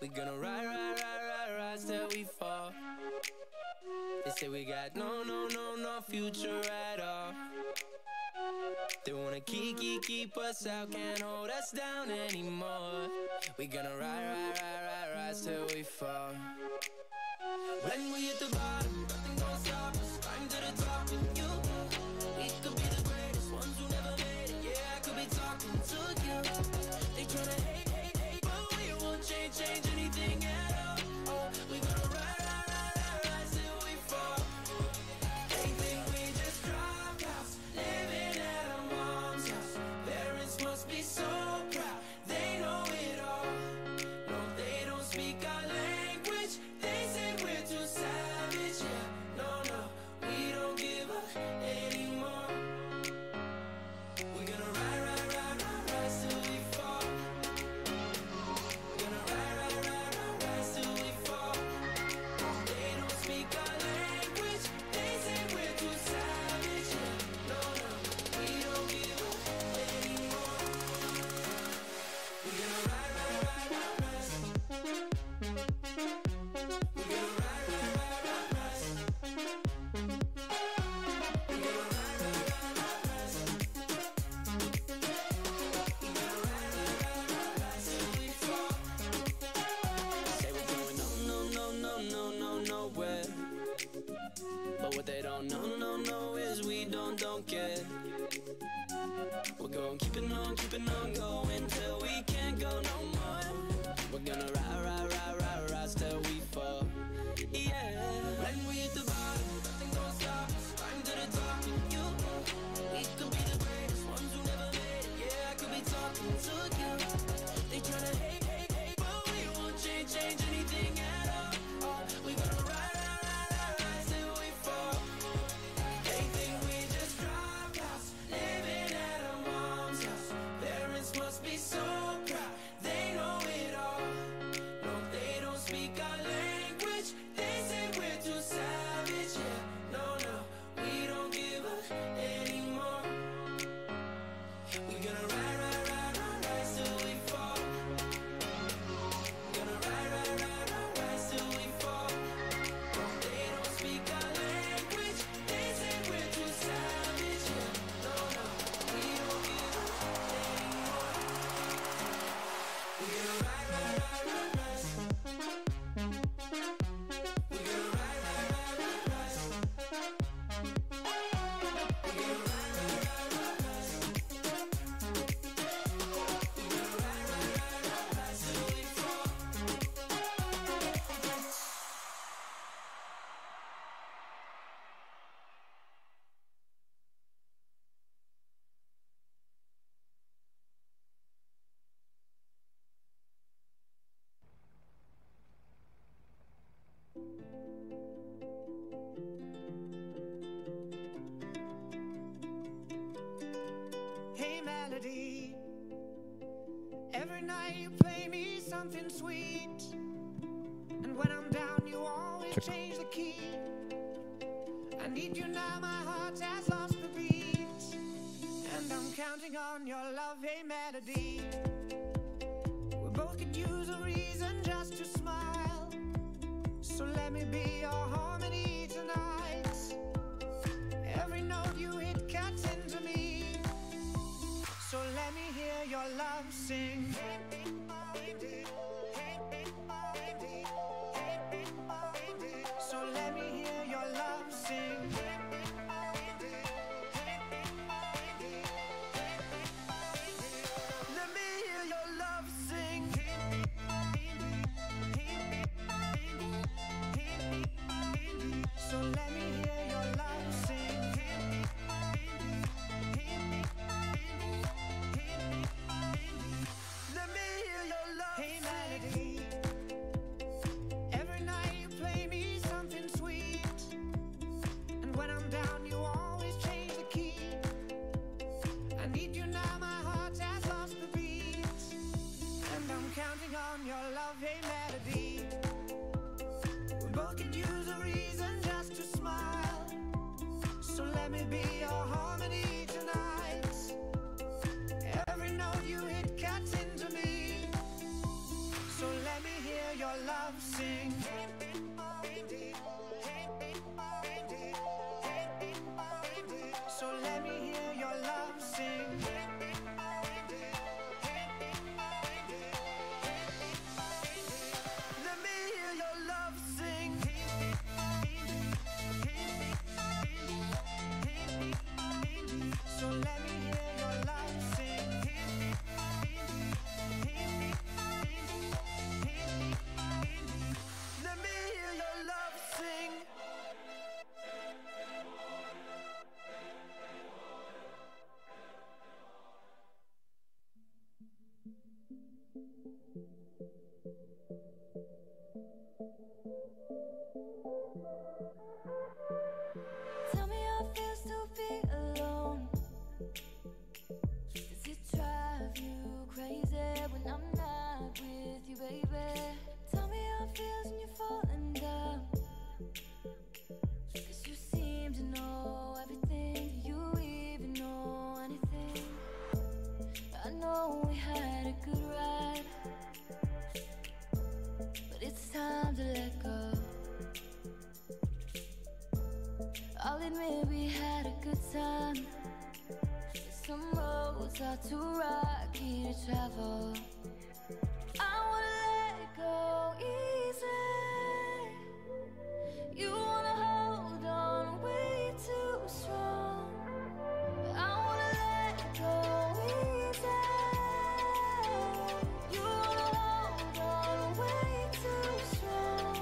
We gonna rise till we fall. They say we got no future at all. They wanna keep us out, can't hold us down anymore. We gonna rise till we fall. When we hit the bottom, nothing gonna stop us. Climb to the top with you. We could be the greatest ones who never made it. Yeah, I could be talking to you. They tryna hate, but we won't change anything at all. Oh, we gonna rise till we fall. They think we just dropped out, living at our mom's house. Parents must be so proud, they know it all. No, they don't speak our language. They say we're too savage. Yeah, no, we don't give up anymore. We're gonna rise till we fall. We're gonna rise till we fall. They don't speak our language. They say we're too savage. Yeah, no, we don't give up anymore. We're gonna rise. We're gonna rise. Say we're going nowhere. But what they don't know is we don't care. We're going keeping on going till we can't go no more. We're gonna rise till we fall. Yeah. When we hit the bottom, nothing gonna stop us. Climb to the top with you. We could be the greatest ones who never made it. Yeah, I could be talking to you. They tryna hate, but we won't change anything at all. Oh, we gonna rise till we fall. They think we just dropped out, living at our mom's house. Parents must be so proud, they know it all. No, they don't speak our language. They say we're too savage. Yeah, no, we don't give up anymore. We gonna rise till we fall. Gonna rise till we fall. No, they don't speak our language. They say we're too savage. Yeah, no, we don't give up anymore. We gonna rise. We gonna rise. We gonna rise till we fall. Hey melody, every night you play me something sweet, and when I'm down you always change the key. I need you now, my heart has lost the beat, and I'm counting on your love. Hey melody, we both could use a reason just to smile, so let me be your harmony tonight. Every note you hit cuts into me, so let me hear your love sing. So let me hear your love sing. Let me hear your love sing. So let me hear your love sing. I'll admit we had a good time. Some roads are too rocky to travel. I wanna let go easy. You wanna hold on way too strong. I wanna let go easy. You wanna hold on way too strong.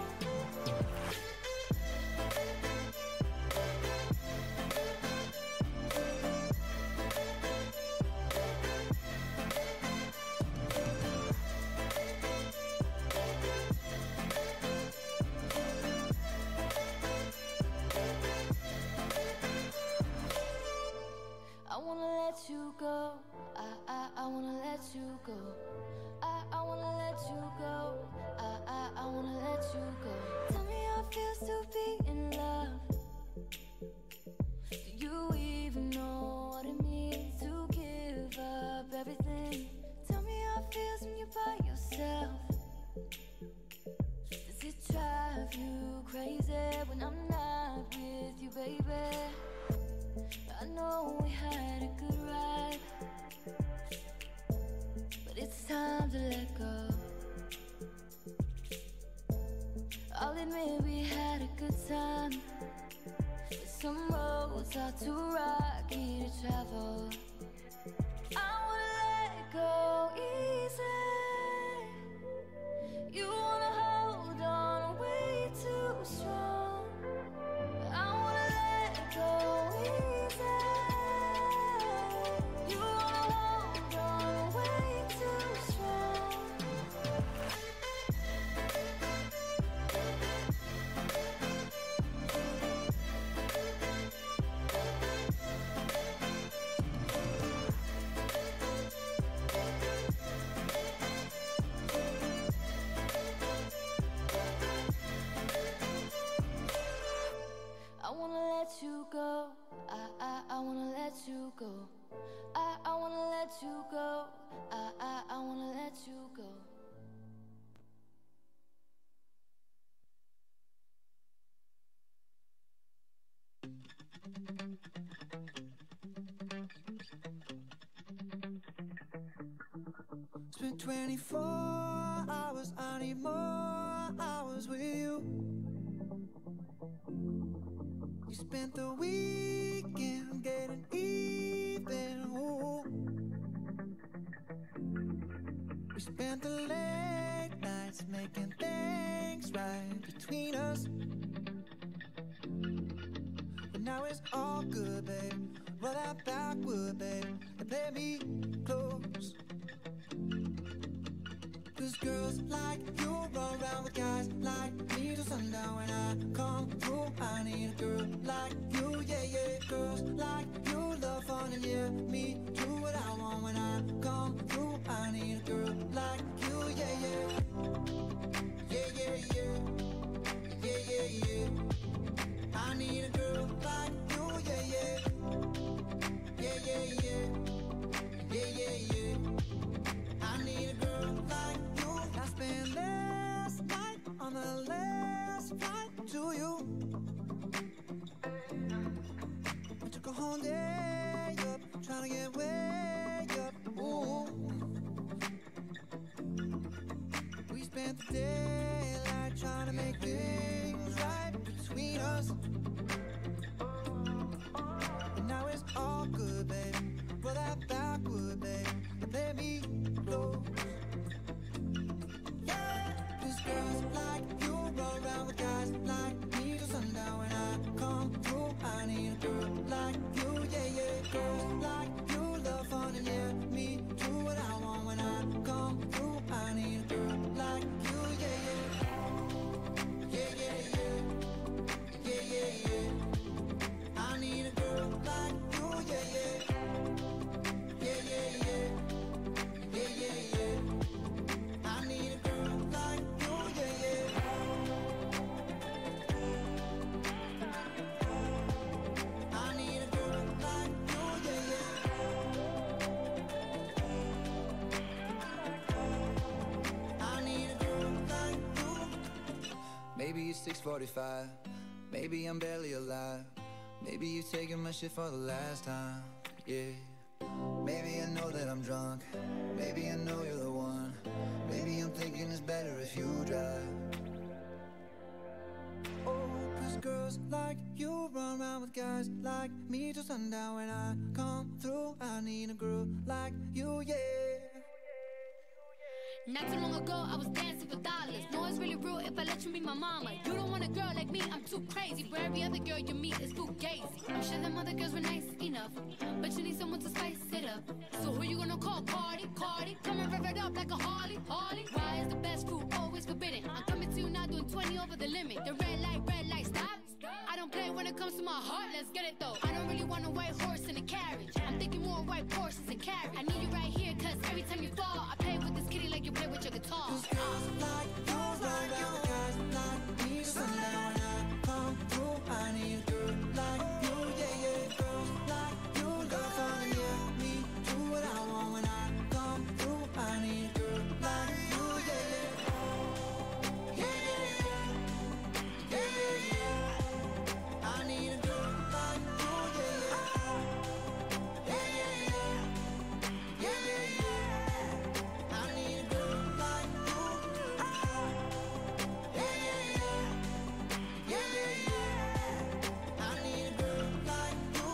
I wanna let you go. I wanna let you go. I wanna let you go. I wanna let you go. Tell me how it feels to be in love. Do you even know what it means to give up everything? Tell me how it feels when you're by yourself. Does it drive you crazy when I'm not with you, baby? I know we had a good ride, but it's time to let go. I'll admit we had a good time, but some roads are too rocky to travel. I wanna let go easy. You wanna hold on way too strong. I wanna let go easy. You wanna hold on way too strong. I wanna let you go. I wanna let you go. I wanna let you go. I wanna let you go. It's been 24 hours, I need more hours with you. You spent the weekend getting even, ooh. We spent the late nights making things right between us. But now it's all good, babe. Roll that backward, babe, and play me close. 'Cause girls like you run around with guys like me till sundown. When I come through, I need a girl like you, yeah, yeah. Girls like you love fun and yeah, me do what I want. When I come through, I need a girl like you, yeah, yeah. Yeah, yeah, yeah. Yeah, yeah, yeah. I need a girl like you, yeah, yeah. Yeah, yeah, yeah. Yeah, yeah, yeah. I need a girl like you. I spent last night on the last flight to you. I took a whole day up, trying to get way up. Ooh. We spent the daylight trying to make things right between us. But now it's all good, babe. Roll that backward, babe, and let me close. Yeah, 'cause girls like you run around with guys like me till sundown. When I come through, I need a girl like you, yeah, yeah. Girls like you love fun and yeah, me do what I want. When I come through, I need a girl like you, yeah, yeah. Yeah, yeah, yeah. Yeah, yeah, yeah. I need a girl like you, yeah, yeah. Yeah, yeah, yeah. Yeah, yeah, yeah. I need a girl like you, yeah, yeah. I need a girl like you, yeah, yeah. I need a girl like you. Maybe it's 6:45, maybe I'm barely alive. Maybe you taking my shit for the last time, yeah. Maybe I know that I'm drunk, maybe I know you're the one. Maybe I'm thinking it's better if you drive. Oh, 'cause girls like you run around with guys like me till sundown. When I come through, I need a girl like you, yeah. Not too long ago, I was dancing for dollars. No, it's really real if I let you meet my mama. You don't want a girl like me, I'm too crazy. But every other girl you meet is too gazy. I'm sure them other girls were nice enough, but you need someone to spice it up. So who you gonna call? Cardi, Cardi. Come and rev it up like a Harley, Harley. Why is the best fruit always forbidden? I'm coming to you now doing 20 over the limit. The red light, stop. I don't play when it comes to my heart, let's get it though. I don't really want a white horse in a carriage. I'm thinking more white horses and carriage. I need you right here, 'cause every time you fall, I play with this kitty like you play with your guitar. 'Cause girls like you run around with guys like me till sundown. When I come through, I need a girl like you, yeah, yeah. Girls like you love fun, yeah. Me do what I want when I come through. I need a girl like you, yeah, yeah. Yeah, yeah, yeah. Yeah, yeah, yeah. I need a girl like you, yeah, yeah. Yeah, yeah, yeah. Yeah, yeah, yeah. I need a girl like you. Yeah, yeah, yeah. Yeah, yeah, yeah. I need a girl like you.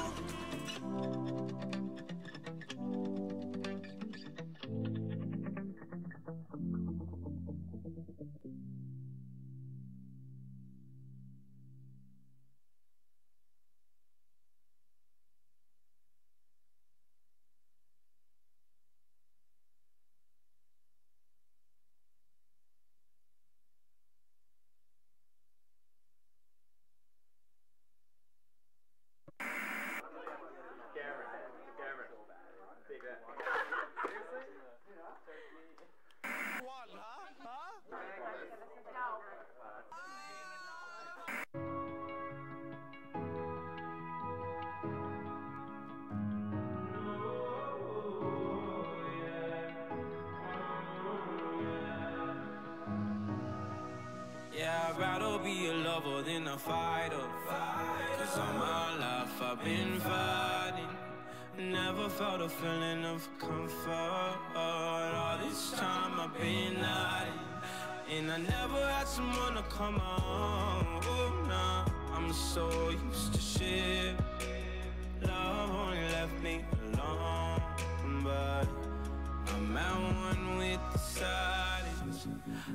Yeah, I'd rather be a lover than a fighter. 'Cause all my life I've been fighting. Never felt a feeling of comfort. All this time I've been hiding, and I never had someone to come on. Oh, nah, I'm so used to shit. Love only left me alone, but I'm at one with the silence.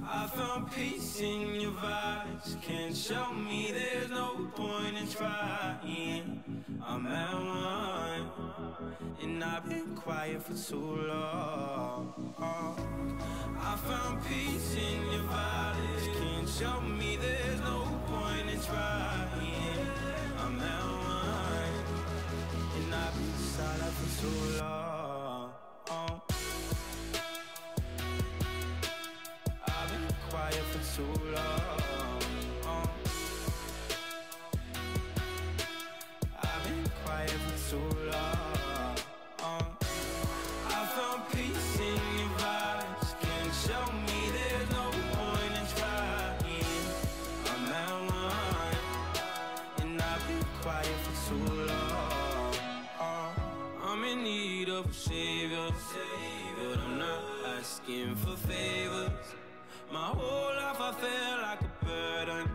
I found peace in your vibes. Can't show me there's no point in trying. I'm at one, and I've been quiet for too long. I found peace in your vibes. Can't show me there's no point in trying. I'm at one, and I've been silent for too long. I've been quiet for too long. I've been quiet for too long. I found peace in your vibes. Can't show me there's no point in trying. I'm at one, and I've been quiet for too long. I'm in need of a savior, but I'm not asking for favors. My whole life I feel like a burden.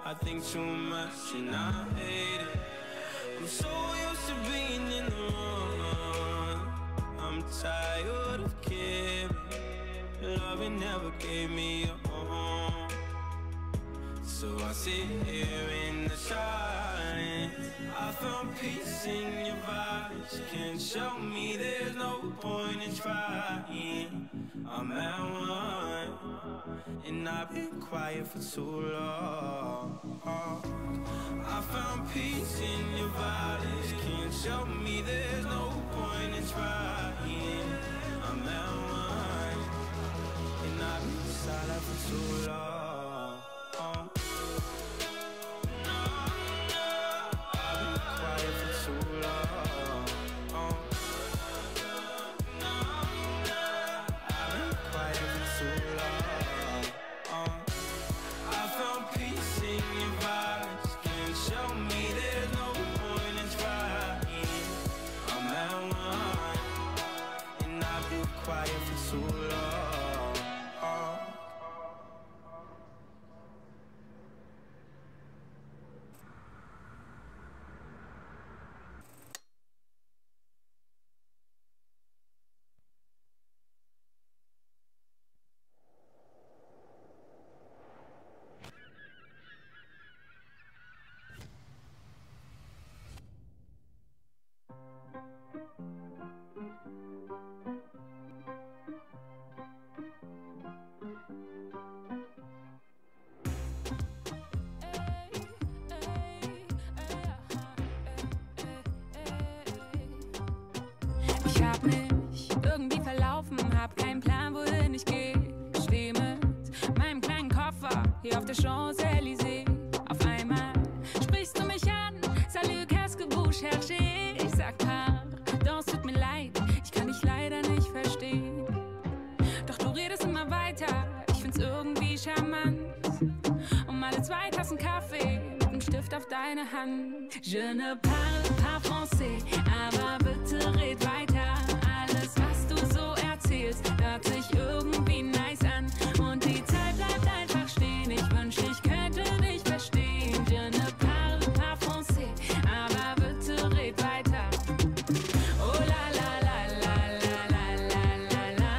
I think too much and I hate it. I'm so used to being in the wrong. I'm tired of caring. Loving never gave me a home. So I sit here in the silence. I found peace in your vibes. Can't show me there's no point in trying. I'm at one, and I've been quiet for too long. I found peace in your vibes. Can't show me there's no point in trying. I'm at one, and I've been silent for too long. I've been quiet for too long. I've been quiet for too long. I found peace in your vibes. Can't show me there's no Ich hab mich irgendwie verlaufen, hab keinen Plan, wohin ich geh. Steh mit meinem kleinen Koffer hier auf der Champs-Élysées. Auf einmal sprichst du mich an, salut, qu'est-ce que vous cherchez? Ich sag pardon, es tut mir leid, ich kann dich leider nicht verstehen. Doch du redest immer weiter, ich find's irgendwie charmant. Alle 2 Tassen Kaffee mit einem Stift auf deine Hand. Je ne parle pas français, aber bitte red weiter. Alles, was du so erzählst, hört sich irgendwie nice an. Und die Zeit bleibt einfach stehen. Ich wünschte, ich könnte dich verstehen. Je ne parle pas français, aber bitte red weiter. Oh la la la la la la la la la.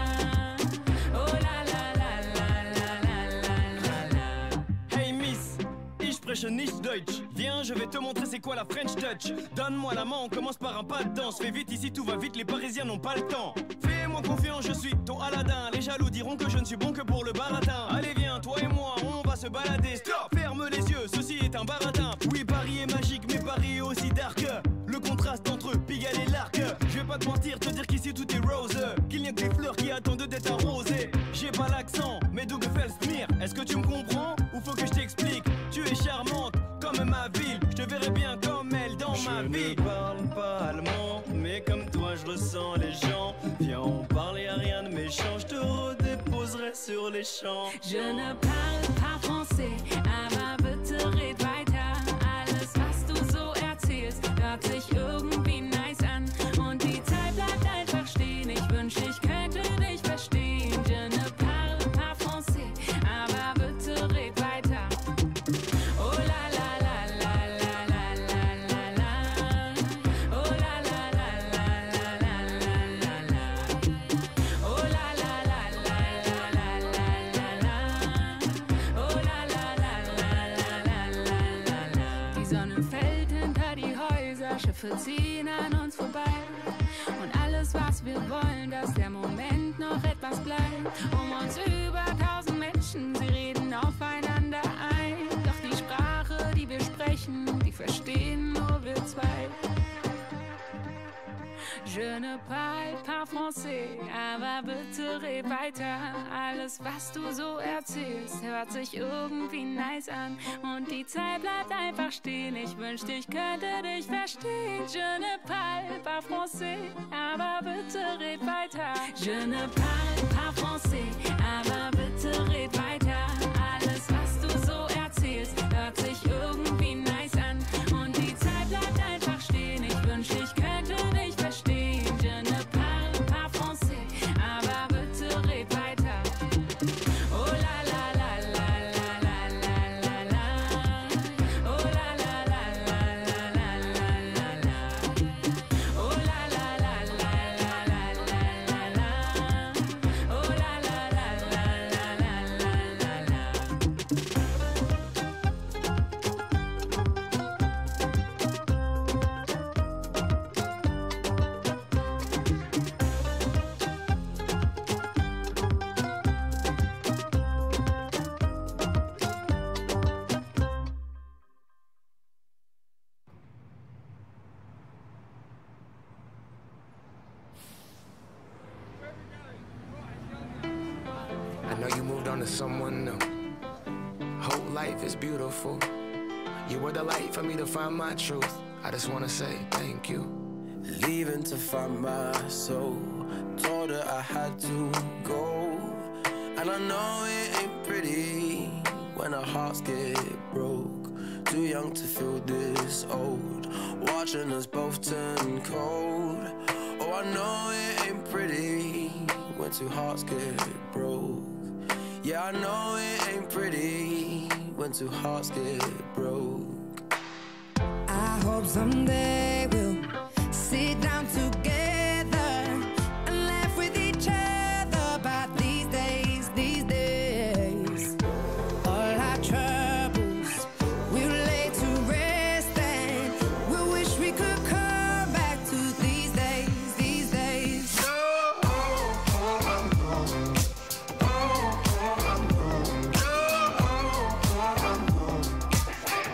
Oh la la la la la la la la. Hey Miss, ich spreche nicht Deutsch. Viens, je vais te montrer c'est quoi la French Touch. Donne-moi la main, on commence par un pas de danse. Fais vite, ici tout va vite, les Parisiens n'ont pas le temps. Fais-moi confiance, je suis ton Aladdin. Les jaloux diront que je ne suis bon que pour le baratin. Allez viens, toi et moi, on va se balader. Stop, ferme les yeux, ceci est un baratin. Oui, Paris est magique, mais Paris est aussi dark. Le contraste entre Pigalle et l'Arc. Je vais pas te mentir, te dire qu'ici tout est rose. Qu'il n'y a que des fleurs qui attendent d'être arrosées. J'ai pas l'accent, mais d'où me Felsmir. Est-ce que tu me comprends ou faut que je t'explique? Tu es charmante comme ma ville, je te verrai bien comme elle dans ma vie. Je ne parle pas allemand, mais comme toi je ressens les gens. Viens, on parle, y'a rien de méchant, je te redéposerai sur les champs. Je ne parle pas français, aber bitte red weiter. Alles, was du so erzählst, hört sich irgendwie nice an. Und die Zeit bleibt einfach stehen, ich wünschte, ich könnte dich verstehen. Je ne parle pas français, aber bitte red weiter. Oh la la la la la la la la la. Oh la la la la la la la la la. Oh la la la la la la la la la. Oh la la la la la la la la la. Die Sonne fällt hinter die Häuser, Schiffe ziehen an uns vorbei. Und alles, was wir wollen, dass der Moment noch etwas bleibt. Um uns über 1000 Menschen, sie reden aufeinander ein. Doch die Sprache, die wir sprechen, die verstehen nur wir 2. Je ne parle pas français, aber bitte red weiter. Alles, was du so erzählst, hört sich irgendwie nice an. Und die Zeit bleibt einfach stehen, ich wünschte, ich könnte dich verstehen. Je ne parle pas français, aber bitte red weiter. Je ne parle pas français, aber bitte red weiter. Alles, was du so erzählst, hört sich irgendwie nice an. Und die Zeit bleibt einfach stehen, ich wünschte, ich könnte dich verstehen. Je ne parle pas français, aber bitte red weiter. Oh la la la la la la la la la. Oh la la la la la la la la la. Oh la la la la la la la la la. Oh la la la la la la la la la. I know you moved on to someone new. Whole life is beautiful. You were the light for me to find my truth. I just wanna say thank you. Leaving to find my soul. Told her I had to go. And I know it ain't pretty when our hearts get broke. Too young to feel this old. Watching us both turn cold. Oh, I know it ain't pretty when two hearts get broke. Yeah, I know it ain't pretty when two hearts get broke. I hope someday we'll sit down together and laugh with each other about these days, these days. All our troubles we'll lay to rest and we'll wish we could come back to these days, these days.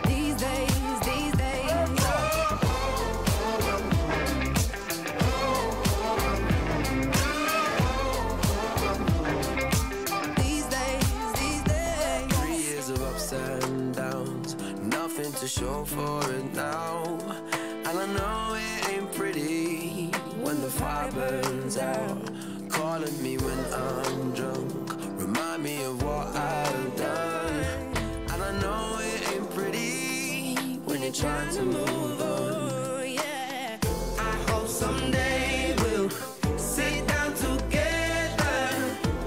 These days, these days. the fire burns out. Calling me when I'm drunk, remind me of what I've done. And I know it ain't pretty when you're trying to move on. Yeah. I hope someday we'll sit down together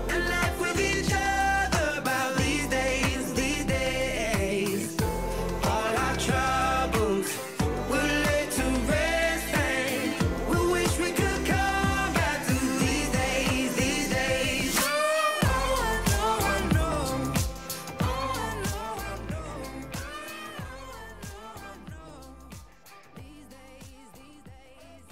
and laugh with each other about these days, these days. All our troubles we'll lay to rest, and we wish we could come back to these days, these days. Oh, I know, oh, I know. These days, these days.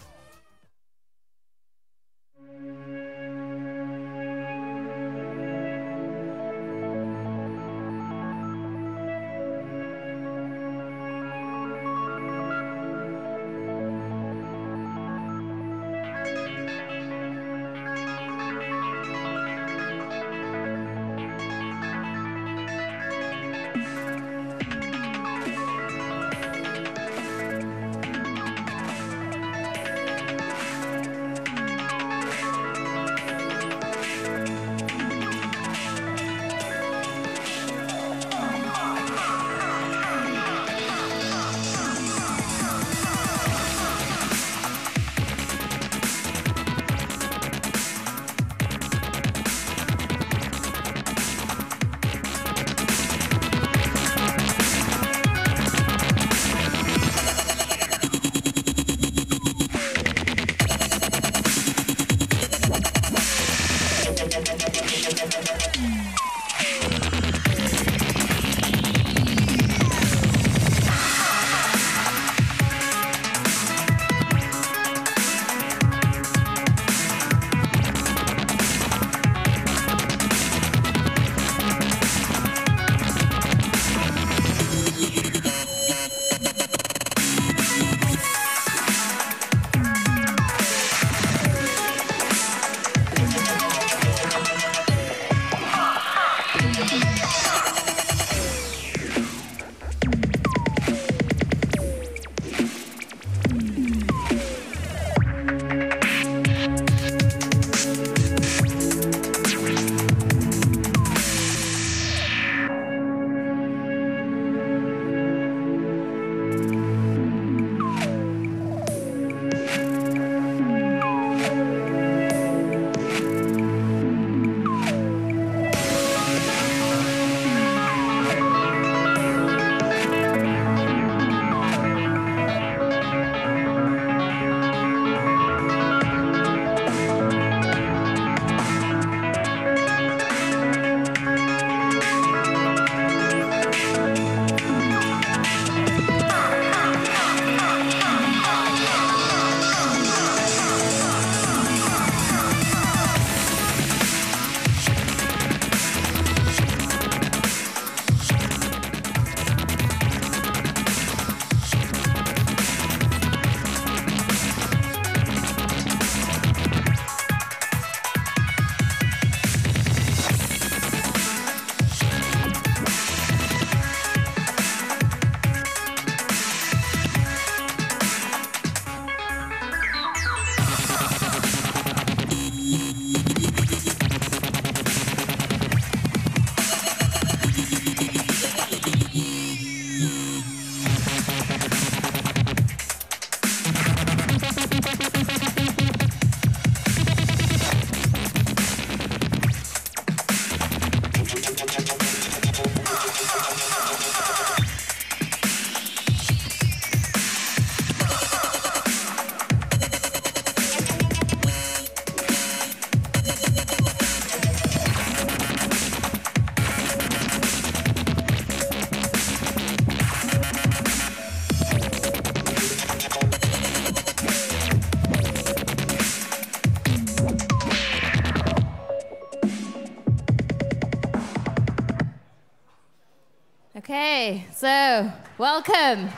Okay, so welcome.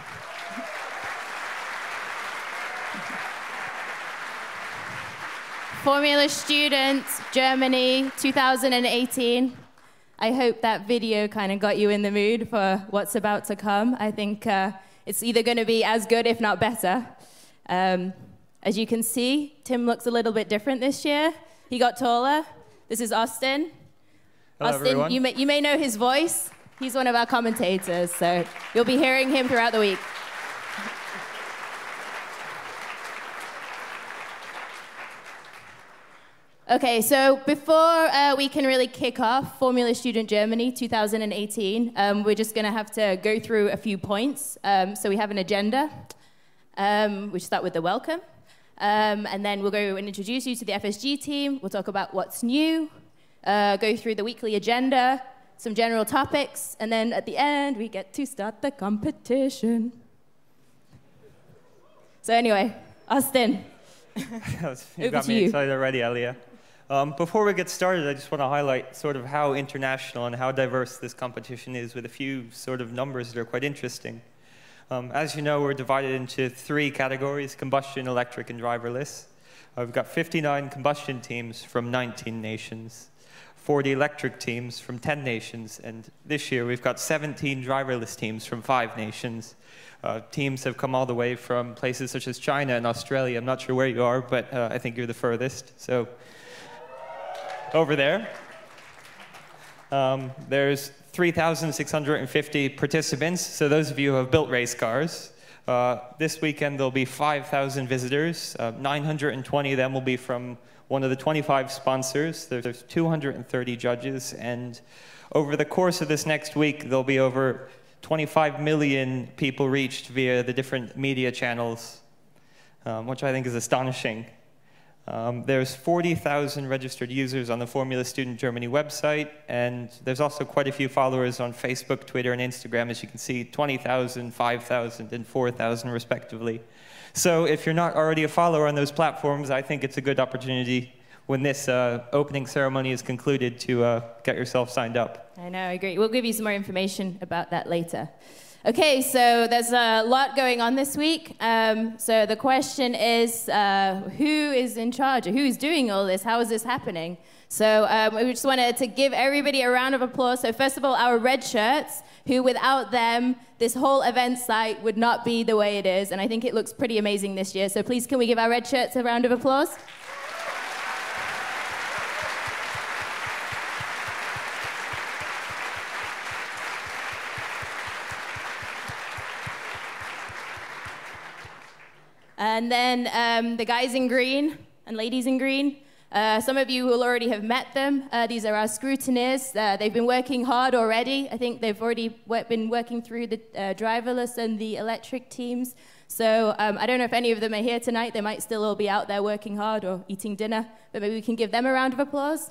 Formula Students, Germany, 2018. I hope that video kind of got you in the mood for what's about to come. I think it's either going to be as good, if not better. As you can see, Tim looks a little bit different this year. He got taller. This is Austin. Hello, Austin, everyone. you may know his voice. He's one of our commentators, so you'll be hearing him throughout the week. Okay, so before we can really kick off Formula Student Germany 2018, we're just going to have to go through a few points. So we have an agenda. We start with the welcome. And then we'll go and introduce you to the FSG team. We'll talk about what's new, go through the weekly agenda, some general topics, and then at the end, we get to start the competition. So anyway, Austin, You got me excited already, Alia. Before we get started, I just want to highlight sort of how international and how diverse this competition is with a few sort of numbers that are quite interesting. As you know, we're divided into 3 categories: combustion, electric, and driverless. We've got 59 combustion teams from 19 nations, 40 electric teams from 10 nations, and this year we've got 17 driverless teams from 5 nations. Teams have come all the way from places such as China and Australia. I'm not sure where you are, but I think you're the furthest. So over there. There's 3,650 participants, so those of you who have built race cars. This weekend there'll be 5,000 visitors. 920 of them will be from one of the 25 sponsors. There's 230 judges, and over the course of this next week, there'll be over 25 million people reached via the different media channels, which I think is astonishing. There's 40,000 registered users on the Formula Student Germany website, and there's also quite a few followers on Facebook, Twitter, and Instagram. As you can see, 20,000, 5,000, and 4,000 respectively. So if you're not already a follower on those platforms, I think it's a good opportunity when this opening ceremony is concluded to get yourself signed up. I know, I agree. We'll give you some more information about that later. Okay, so there's a lot going on this week. So the question is, who is in charge? Who's doing all this? How is this happening? So we just wanted to give everybody a round of applause. So first of all, our red shirts, who without them, this whole event site would not be the way it is. And I think it looks pretty amazing this year. So please, can we give our red shirts a round of applause? And then the guys in green and ladies in green, some of you will already have met them. These are our scrutineers. They've been working hard already. I think they've already been working through the driverless and the electric teams. So I don't know if any of them are here tonight. They might still all be out there working hard or eating dinner, but maybe we can give them a round of applause.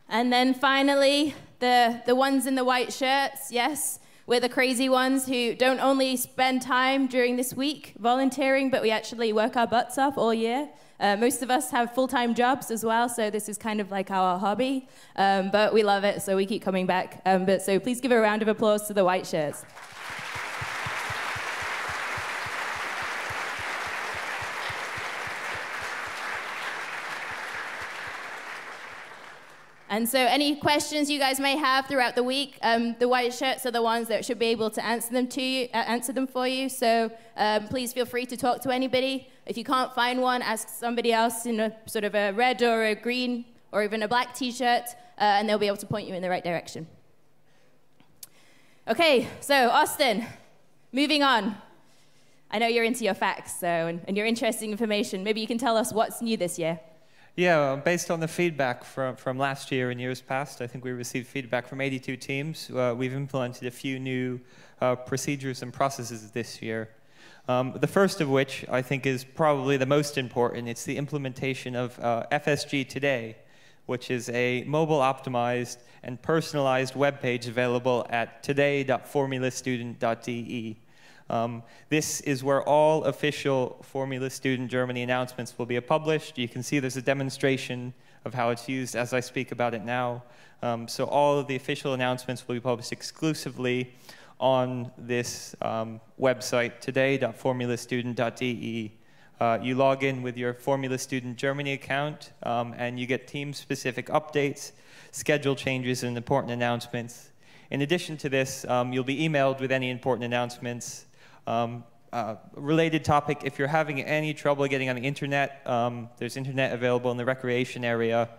And then finally, the ones in the white shirts, yes, we're the crazy ones who don't only spend time during this week volunteering, but we actually work our butts off all year. Most of us have full-time jobs as well, so this is kind of like our hobby, but we love it, so we keep coming back. So please give a round of applause to the white shirts. And so any questions you guys may have throughout the week, the white shirts are the ones that should be able to answer them for you. So please feel free to talk to anybody. If you can't find one, ask somebody else in a sort of a red or a green or even a black t-shirt, and they'll be able to point you in the right direction. Okay, so Austin, moving on. I know you're into your facts, and your interesting information. Maybe you can tell us what's new this year. Yeah, based on the feedback from last year and years past, I think we received feedback from 82 teams. We've implemented a few new procedures and processes this year. The first of which I think is probably the most important. It's the implementation of FSG Today, which is a mobile-optimized and personalized web page available at today.formulastudent.de. This is where all official Formula Student Germany announcements will be published. You can see there's a demonstration of how it's used as I speak about it now. So all of the official announcements will be published exclusively on this website, today.formulastudent.de. You log in with your Formula Student Germany account, and you get team-specific updates, schedule changes, and important announcements. In addition to this, you'll be emailed with any important announcements. Related topic, if you're having any trouble getting on the internet, there's internet available in the recreation area.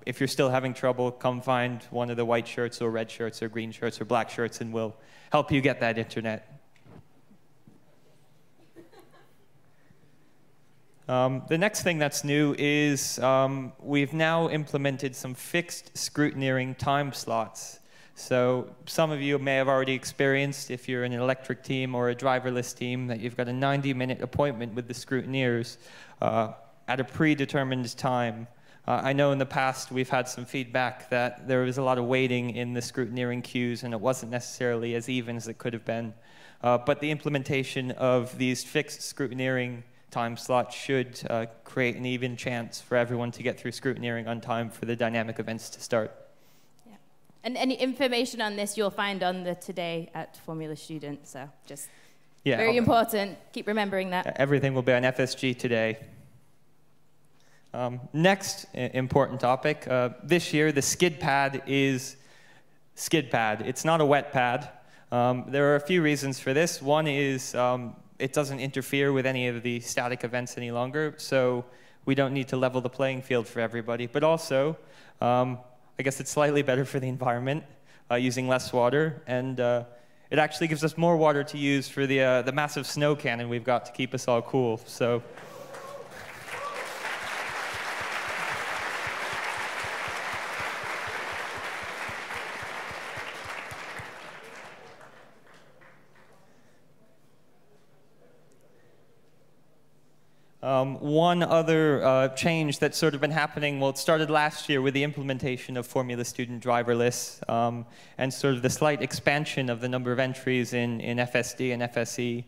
If you're still having trouble, come find one of the white shirts or red shirts or green shirts or black shirts, and we'll help you get that internet. The next thing that's new is we've now implemented some fixed scrutineering time slots. So some of you may have already experienced, if you're in an electric team or a driverless team, that you've got a 90-minute appointment with the scrutineers at a predetermined time. I know in the past we've had some feedback that there was a lot of waiting in the scrutineering queues and it wasn't necessarily as even as it could have been. But the implementation of these fixed scrutineering time slots should create an even chance for everyone to get through scrutineering on time for the dynamic events to start. Yeah. And any information on this you'll find on the Today at Formula Student, so just very important. Keep remembering that. Everything will be on FSG Today. Next important topic, this year the skid pad is skid pad. It's not a wet pad. There are a few reasons for this. One is it doesn't interfere with any of the static events any longer, so we don't need to level the playing field for everybody. But also, I guess it's slightly better for the environment, using less water, and it actually gives us more water to use for the massive snow cannon we've got to keep us all cool. So. One other change that's sort of been happening, well, it started last year with the implementation of Formula Student Driverless and sort of the slight expansion of the number of entries in FSD and FSE.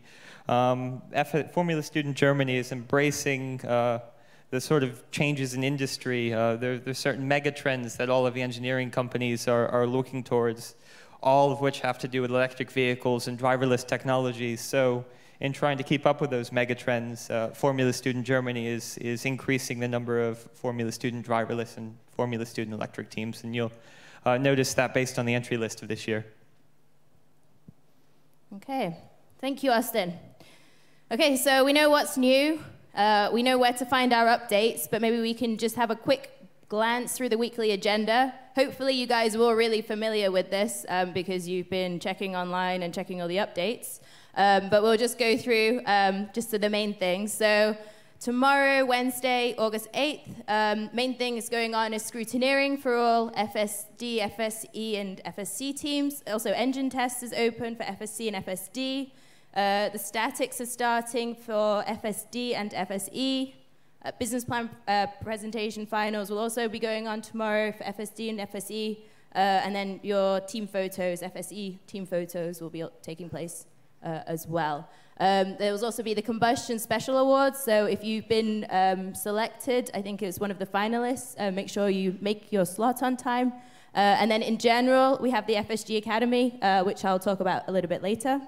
Formula Student Germany is embracing the sort of changes in industry. There's certain mega trends that all of the engineering companies are looking towards, all of which have to do with electric vehicles and driverless technologies. So in trying to keep up with those megatrends, Formula Student Germany is increasing the number of Formula Student driverless and Formula Student electric teams, and you'll notice that based on the entry list of this year. Okay, thank you, Austin. Okay, so we know what's new. We know where to find our updates, but maybe we can just have a quick glance through the weekly agenda. Hopefully you guys were really familiar with this because you've been checking online and checking all the updates. But we'll just go through just to the main things. So tomorrow, Wednesday, August 8th, main thing is going on is scrutineering for all FSD, FSE, and FSC teams. Also, engine test is open for FSC and FSD. The statics are starting for FSD and FSE. Business plan presentation finals will also be going on tomorrow for FSD and FSE. And then your team photos, FSE team photos, will be taking place as well. There will also be the Combustion Special Awards, so if you've been selected, I think it's one of the finalists, make sure you make your slot on time. And then in general, we have the FSG Academy, which I'll talk about a little bit later.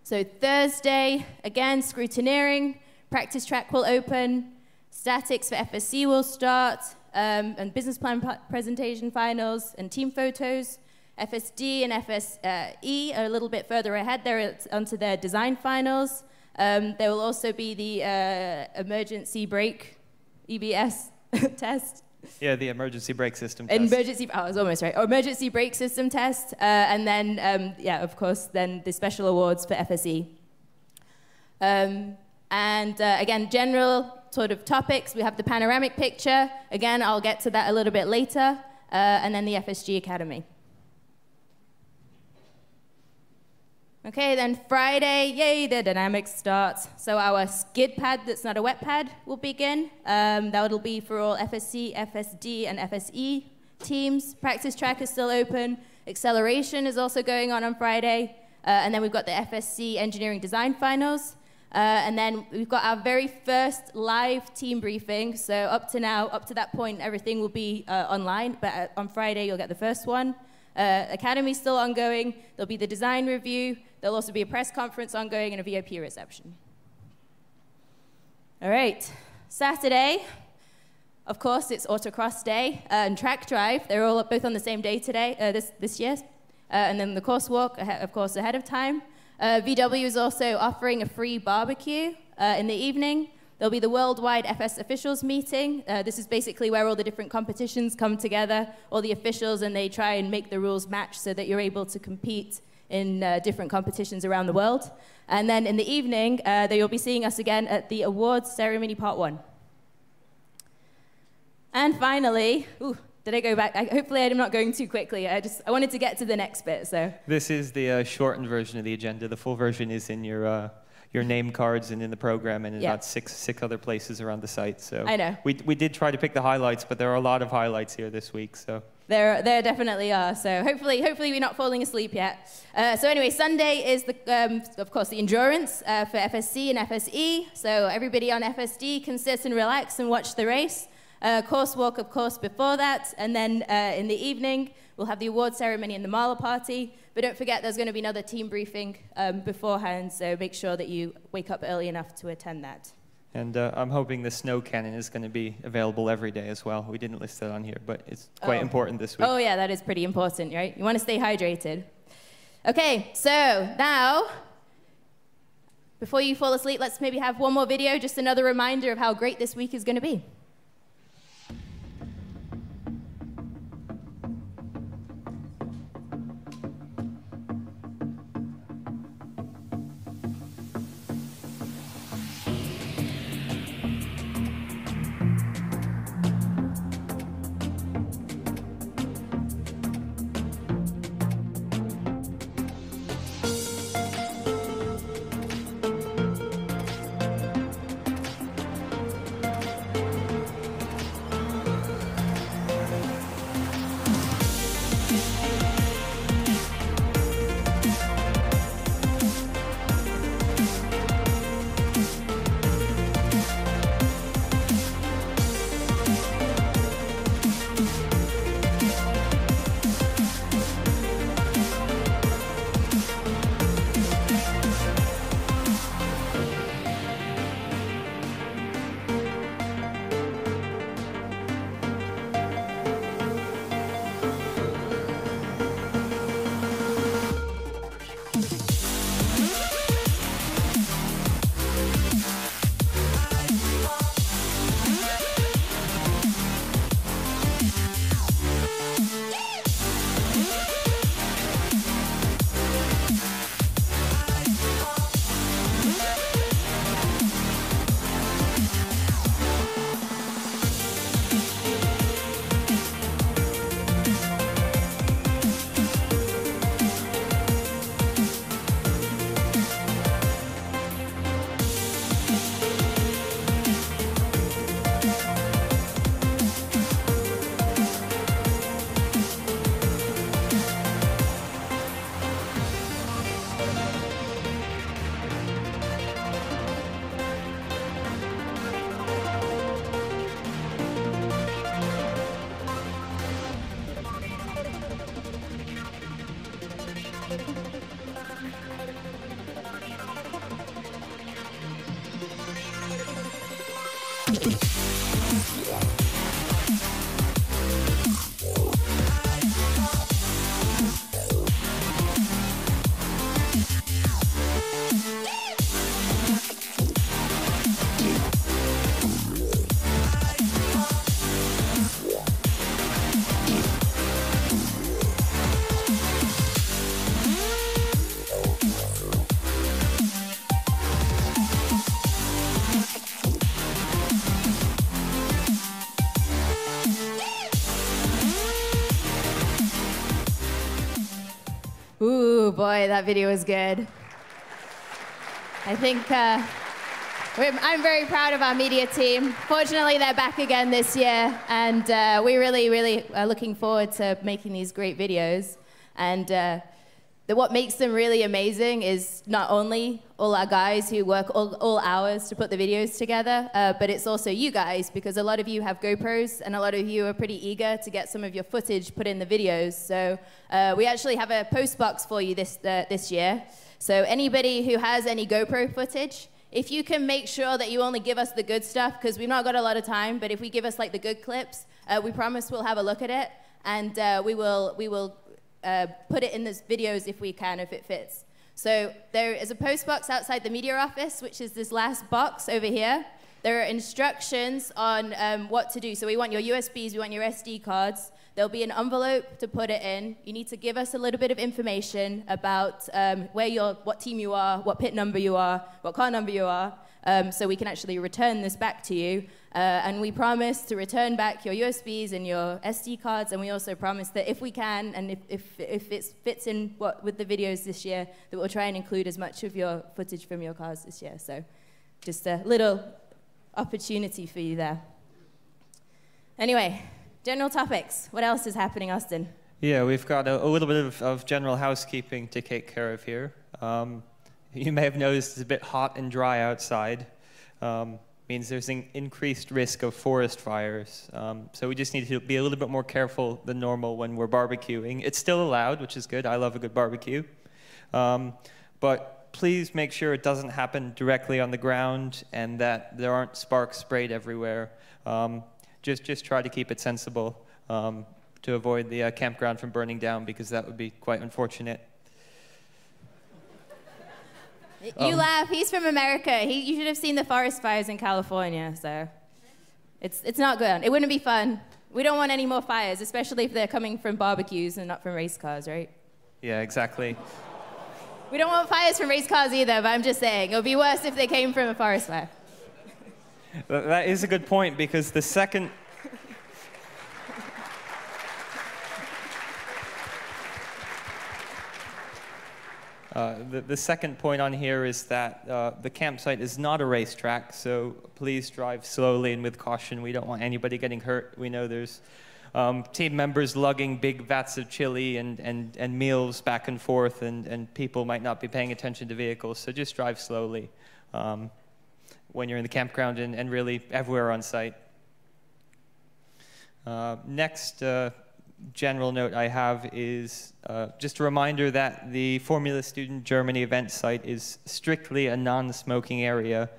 So Thursday, again, scrutineering, practice track will open, statics for FSC will start, and business plan presentation finals and team photos. FSD and FSE are a little bit further ahead. They're onto their design finals. There will also be the emergency brake, EBS test. Yeah, the emergency brake system test. I was almost right. Emergency brake system test. And then, yeah, of course, then the special awards for FSE. Again, general sort of topics. We have the panoramic picture. Again, I'll get to that a little bit later. And then the FSG Academy. Okay, then Friday, yay, the dynamics starts. So our skid pad that's not a wet pad will begin. That will be for all FSC, FSD, and FSE teams. Practice track is still open. Acceleration is also going on Friday. And then we've got the FSC engineering design finals. And then we've got our very first live team briefing. So up to now, up to that point, everything will be online. But on Friday, you'll get the first one. Academy's still ongoing. There'll be the design review. There'll also be a press conference ongoing and a VIP reception. All right, Saturday, of course, it's autocross day and track drive. They're all both on the same day today, this year. And then the course walk, of course, ahead of time. VW is also offering a free barbecue in the evening. There'll be the Worldwide FS Officials Meeting. This is basically where all the different competitions come together, all the officials, and they try and make the rules match so that you're able to compete in different competitions around the world. And then in the evening, you'll be seeing us again at the awards ceremony part 1. And finally, did I go back? Hopefully I'm not going too quickly. I wanted to get to the next bit, so. This is the shortened version of the agenda. The full version is in your name cards and in the program and in about six other places around the site. So I know. We did try to pick the highlights, but there are a lot of highlights here this week. So there definitely are. So hopefully we're not falling asleep yet. So anyway, Sunday is of course the endurance for FSC and FSE. So everybody on FSD can sit and relax and watch the race. Course walk, of course, before that, and then in the evening, we'll have the award ceremony and the Marla party. But don't forget, there's going to be another team briefing beforehand, so make sure that you wake up early enough to attend that. And I'm hoping the snow cannon is going to be available every day as well. We didn't list that on here, but it's quite important this week. Oh, yeah, that is pretty important, right? You want to stay hydrated. Okay, so now, before you fall asleep, let's maybe have one more video, just another reminder of how great this week is going to be. Ooh, boy, that video was good. I think I'm very proud of our media team. Fortunately, they're back again this year, and we really are looking forward to making these great videos. And what makes them really amazing is not only all our guys who work all hours to put the videos together, but it's also you guys, because a lot of you have GoPros, and a lot of you are pretty eager to get some of your footage put in the videos. So we actually have a post box for you this year. So anybody who has any GoPro footage, If you can make sure that you only give us the good stuff, because we've not got a lot of time, but if we give us like the good clips, we promise we'll have a look at it, and we will put it in the videos if we can, if it fits. So there is a post box outside the media office, which is this last box over here. There are instructions on what to do. So we want your USBs, we want your SD cards. There'll be an envelope to put it in. You need to give us a little bit of information about what team you are, what pit number you are, what car number you are, so we can actually return this back to you. And we promise to return back your USBs and your SD cards, and we also promise that if we can, and if it fits in with the videos this year, that we'll try and include as much of your footage from your cars this year. So just a little opportunity for you there. Anyway, general topics. What else is happening, Austin? Yeah, we've got a little bit of general housekeeping to take care of here. You may have noticed it's a bit hot and dry outside. Means there's an increased risk of forest fires. So we just need to be a little bit more careful than normal when we're barbecuing. It's still allowed, which is good. I love a good barbecue. But please make sure it doesn't happen directly on the ground and that there aren't sparks sprayed everywhere. Just try to keep it sensible to avoid the campground from burning down, because that would be quite unfortunate. You laugh. He's from America. You should have seen the forest fires in California. So it's not good. It wouldn't be fun. We don't want any more fires, especially if they're coming from barbecues and not from race cars, right? Yeah, exactly. We don't want fires from race cars either, but I'm just saying, it would be worse if they came from a forest fire. That is a good point, because the second... The second point on here is that the campsite is not a racetrack, so please drive slowly and with caution. We don't want anybody getting hurt. We know there's team members lugging big vats of chili and meals back and forth, and people might not be paying attention to vehicles, so just drive slowly when you're in the campground and really everywhere on site. Next general note I have is just a reminder that the Formula Student Germany event site is strictly a non-smoking area,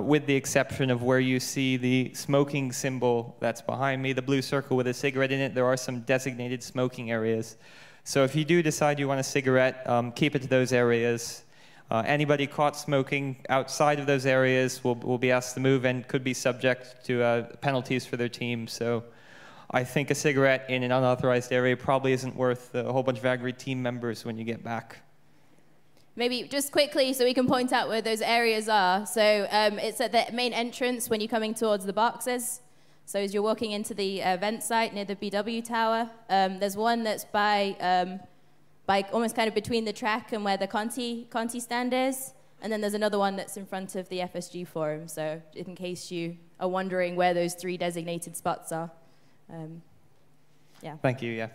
with the exception of where you see the smoking symbol that's behind me, the blue circle with a cigarette in it. There are some designated smoking areas. So if you do decide you want a cigarette, keep it to those areas. Anybody caught smoking outside of those areas will be asked to move and could be subject to penalties for their team. So I think a cigarette in an unauthorized area probably isn't worth a whole bunch of angry team members when you get back. Maybe just quickly so we can point out where those areas are. So it's at the main entrance when you're coming towards the boxes. So as you're walking into the event site near the BW Tower, there's one that's by almost kind of between the track and where the Conti stand is. And then there's another one that's in front of the FSG Forum. So in case you are wondering where those 3 designated spots are. Yeah. Thank you, yeah.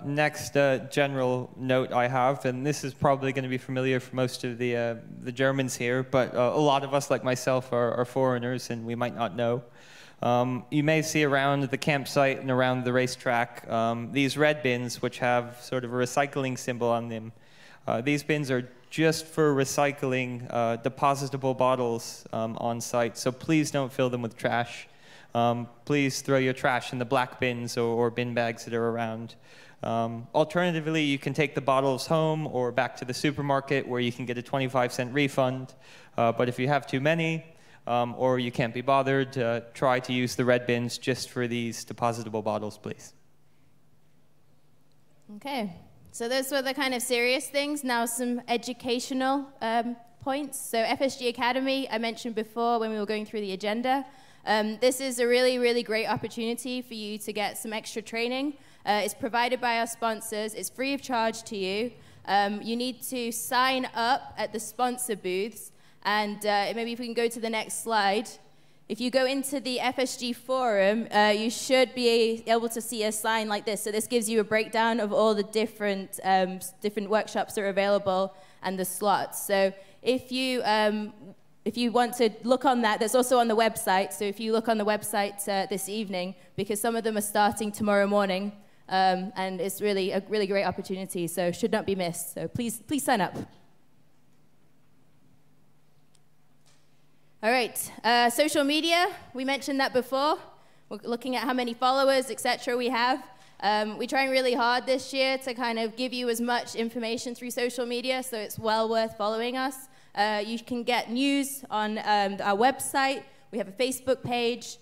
Next general note I have, and this is probably going to be familiar for most of the Germans here, but a lot of us, like myself, are foreigners, and we might not know. You may see around the campsite and around the racetrack these red bins, which have sort of a recycling symbol on them. These bins are just for recycling depositable bottles on site, so please don't fill them with trash. Please throw your trash in the black bins or bin bags that are around. Alternatively, you can take the bottles home or back to the supermarket where you can get a 25-cent refund. But if you have too many or you can't be bothered, try to use the red bins just for these depositable bottles, please. Okay, so those were the kind of serious things. Now some educational points. So FSG Academy, I mentioned before when we were going through the agenda. This is a really, really great opportunity for you to get some extra training. It's provided by our sponsors. It's free of charge to you. You need to sign up at the sponsor booths. And maybe if we can go to the next slide. If you go into the FSG forum, you should be able to see a sign like this. So this gives you a breakdown of all the different workshops that are available and the slots. So if you want to look on that, that's also on the website. So if you look on the website this evening, because some of them are starting tomorrow morning, and it's really a really great opportunity, so should not be missed. So please sign up. All right, social media, we mentioned that before. We're looking at how many followers, etc. we have. We're trying really hard this year to kind of give you as much information through social media, so it's well worth following us. You can get news on our website. We have a Facebook page.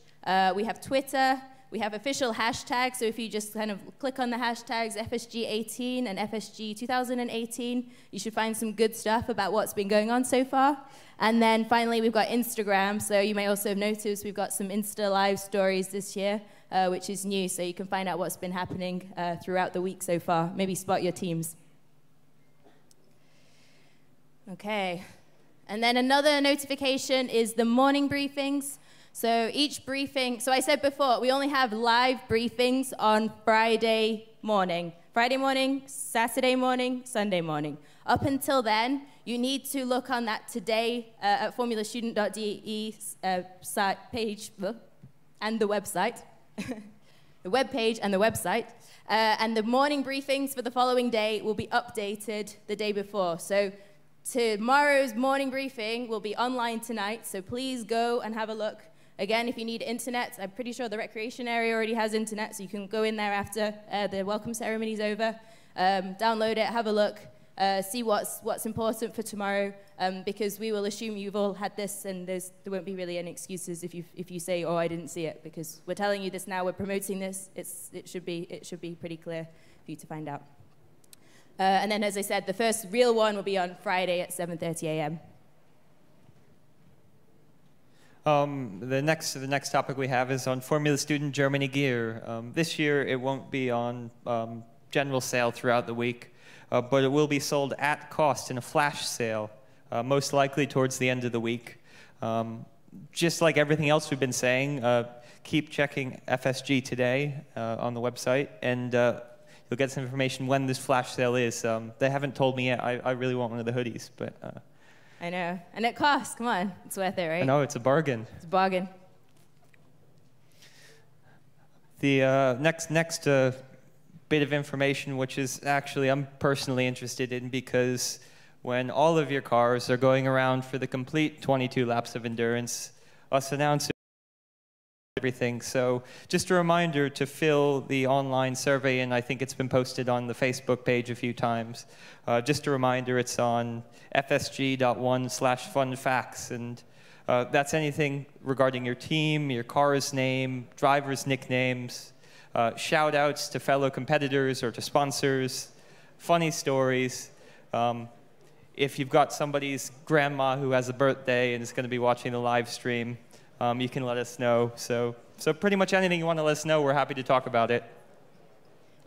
We have Twitter. We have official hashtags, so if you just kind of click on the hashtags FSG18 and FSG 2018, you should find some good stuff about what's been going on so far. And then finally, we've got Instagram, so you may also have noticed we've got some Insta Live stories this year, which is new, so you can find out what's been happening throughout the week so far. Maybe spot your teams. Okay. And then another notification is the morning briefings. So each briefing, so I said before, we only have live briefings on Friday morning. Friday morning, Saturday morning, Sunday morning. Up until then, you need to look on that today at formulastudent.de site page and the website, the web page and the website. And the morning briefings for the following day will be updated the day before. So tomorrow's morning briefing will be online tonight, so please go and have a look. Again, if you need internet, I'm pretty sure the recreation area already has internet, so you can go in there after the welcome ceremony is over, download it, have a look, see what's important for tomorrow, because we will assume you've all had this, and there won't be really any excuses if you say, oh, I didn't see it, because we're telling you this now, we're promoting this, it should be pretty clear for you to find out. And then, as I said, the first real one will be on Friday at 7:30 a.m. The next topic we have is on Formula Student Germany gear. This year it won't be on general sale throughout the week, but it will be sold at cost in a flash sale, most likely towards the end of the week. Just like everything else we've been saying, keep checking FSG today on the website, and you'll get some information when this flash sale is. They haven't told me yet. I really want one of the hoodies, but... I know. And it costs. Come on. It's worth it, right? I know. It's a bargain. It's a bargain. The next bit of information, which is actually I'm personally interested in, because when all of your cars are going around for the complete 22 laps of endurance, us announcing everything. So just a reminder to fill the online survey, and I think it's been posted on the Facebook page a few times. Just a reminder, it's on fsg.1/funfacts, and that's anything regarding your team, your car's name, drivers' nicknames, shout outs to fellow competitors or to sponsors, funny stories. If you've got somebody's grandma who has a birthday and is going to be watching the live stream, you can let us know. So pretty much anything you want to let us know, we're happy to talk about it.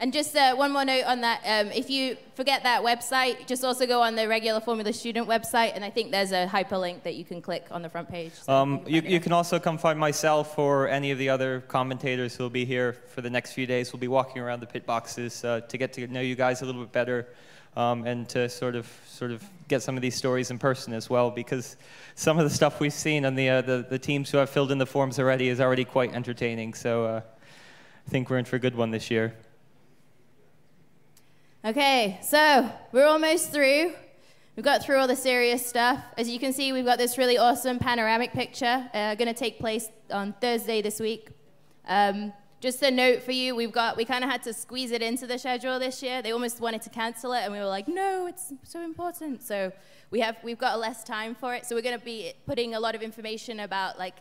And just one more note on that. If you forget that website, just also go on the regular Formula Student website, and I think there's a hyperlink that you can click on the front page. So you can also come find myself or any of the other commentators who will be here for the next few days. We'll be walking around the pit boxes to get to know you guys a little bit better, and to sort of get some of these stories in person as well, because some of the stuff we've seen on the teams who have filled in the forms already is already quite entertaining. So I think we're in for a good one this year. Okay, so we're almost through. We've got through all the serious stuff. As you can see, we've got this really awesome panoramic picture going to take place on Thursday this week. Just a note for you, we kind of had to squeeze it into the schedule this year. They almost wanted to cancel it, and we were like, no, it's so important. So we've got less time for it. So we're going to be putting a lot of information about like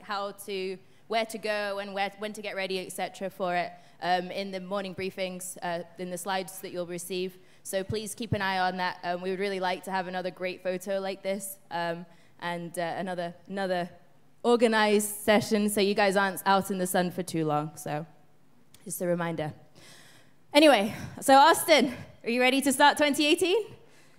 where to go and when to get ready, etc. for it in the morning briefings, in the slides that you'll receive. So please keep an eye on that. We would really like to have another great photo like this, and another organized session so you guys aren't out in the sun for too long. So just a reminder. Anyway, so Austin, are you ready to start 2018?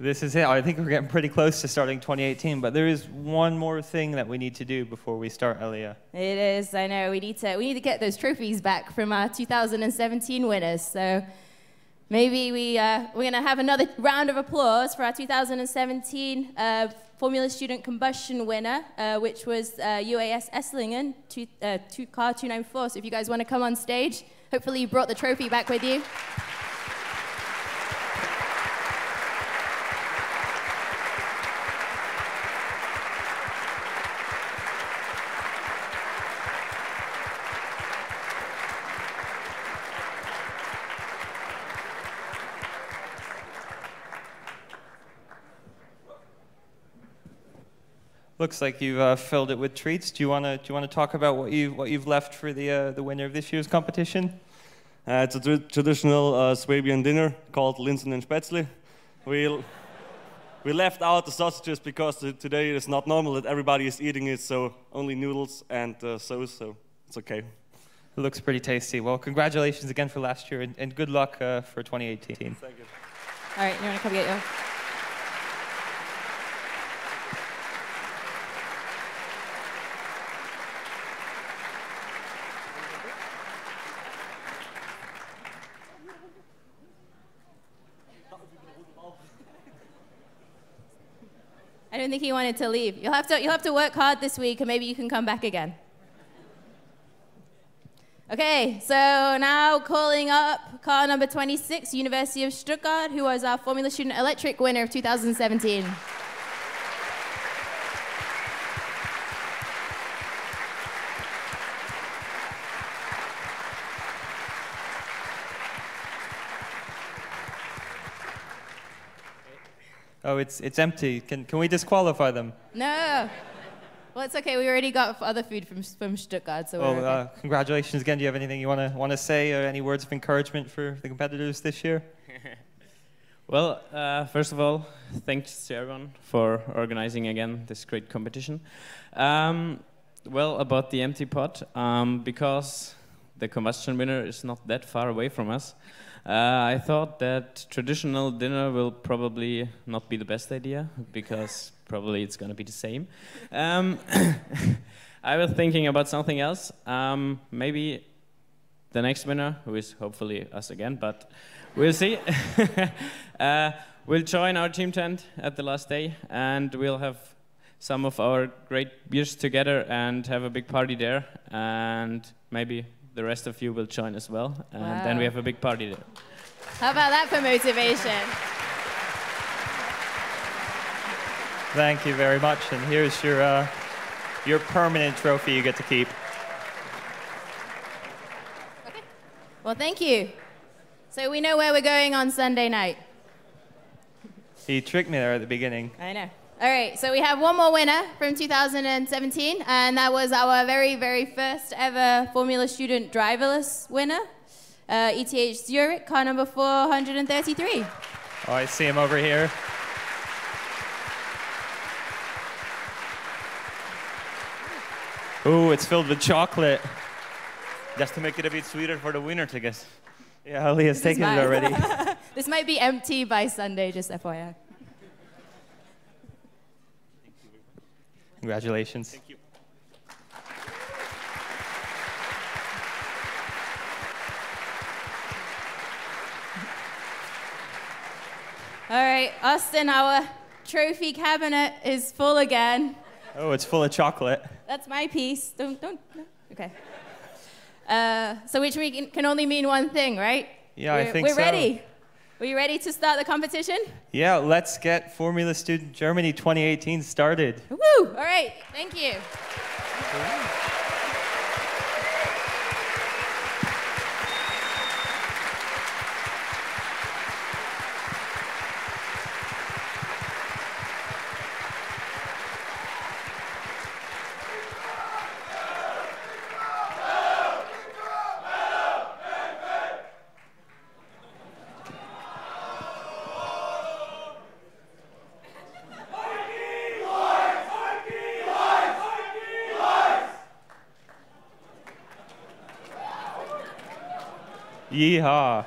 This is it. I think we're getting pretty close to starting 2018, but there is one more thing that we need to do before we start, Elia. It is, I know. We need to get those trophies back from our 2017 winners. So maybe we're going to have another round of applause for our 2017 Formula Student Combustion winner, which was UAS Esslingen, car 294. So if you guys want to come on stage, hopefully you brought the trophy back with you. Looks like you've filled it with treats. Do you want to talk about what you've left for the winner of this year's competition? It's a traditional Swabian dinner called Linsen and Spätzle. We left out the sausages because today it's not normal that everybody is eating it, so only noodles and sauce, so it's okay. It looks pretty tasty. Well, congratulations again for last year, and good luck for 2018. Thank you. All right, you want to come get you? I don't think he wanted to leave. You'll have to work hard this week, and maybe you can come back again. Okay, so now calling up car number 26, University of Stuttgart, who was our Formula Student Electric winner of 2017. Oh, it's empty. Can we disqualify them? No. Well, it's okay. We already got other food from Stuttgart, so we're okay. Congratulations again. Do you have anything you want to say, or any words of encouragement for the competitors this year? Well, first of all, thanks to everyone for organizing again this great competition. Well, about the empty pot, because the combustion winner is not that far away from us, I thought that traditional dinner will probably not be the best idea, because probably it's going to be the same. I was thinking about something else. Maybe the next winner, who is hopefully us again, but we'll see, will join our team tent at the last day, and we'll have some of our great beers together and have a big party there, and maybe the rest of you will join as well, and then we have a big party there. How about that for motivation? Thank you very much, and here's your permanent trophy you get to keep. Okay. Well, thank you. So we know where we're going on Sunday night. He tricked me there at the beginning. I know. All right, so we have one more winner from 2017, and that was our very, very first ever Formula Student driverless winner, ETH Zurich, car number 433. Oh, I see him over here. Ooh, it's filled with chocolate. Just to make it a bit sweeter for the winners, I guess. Yeah, Ali has taken it already. This might be empty by Sunday, just FYI. Congratulations. Thank you. All right, Austin, our trophy cabinet is full again. Oh, it's full of chocolate. That's my piece. Don't. No. Okay. So which can only mean one thing, right? Yeah, I think so. We're ready. Are you ready to start the competition? Yeah, let's get Formula Student Germany 2018 started. Woo! All right, thank you. Yeehaw.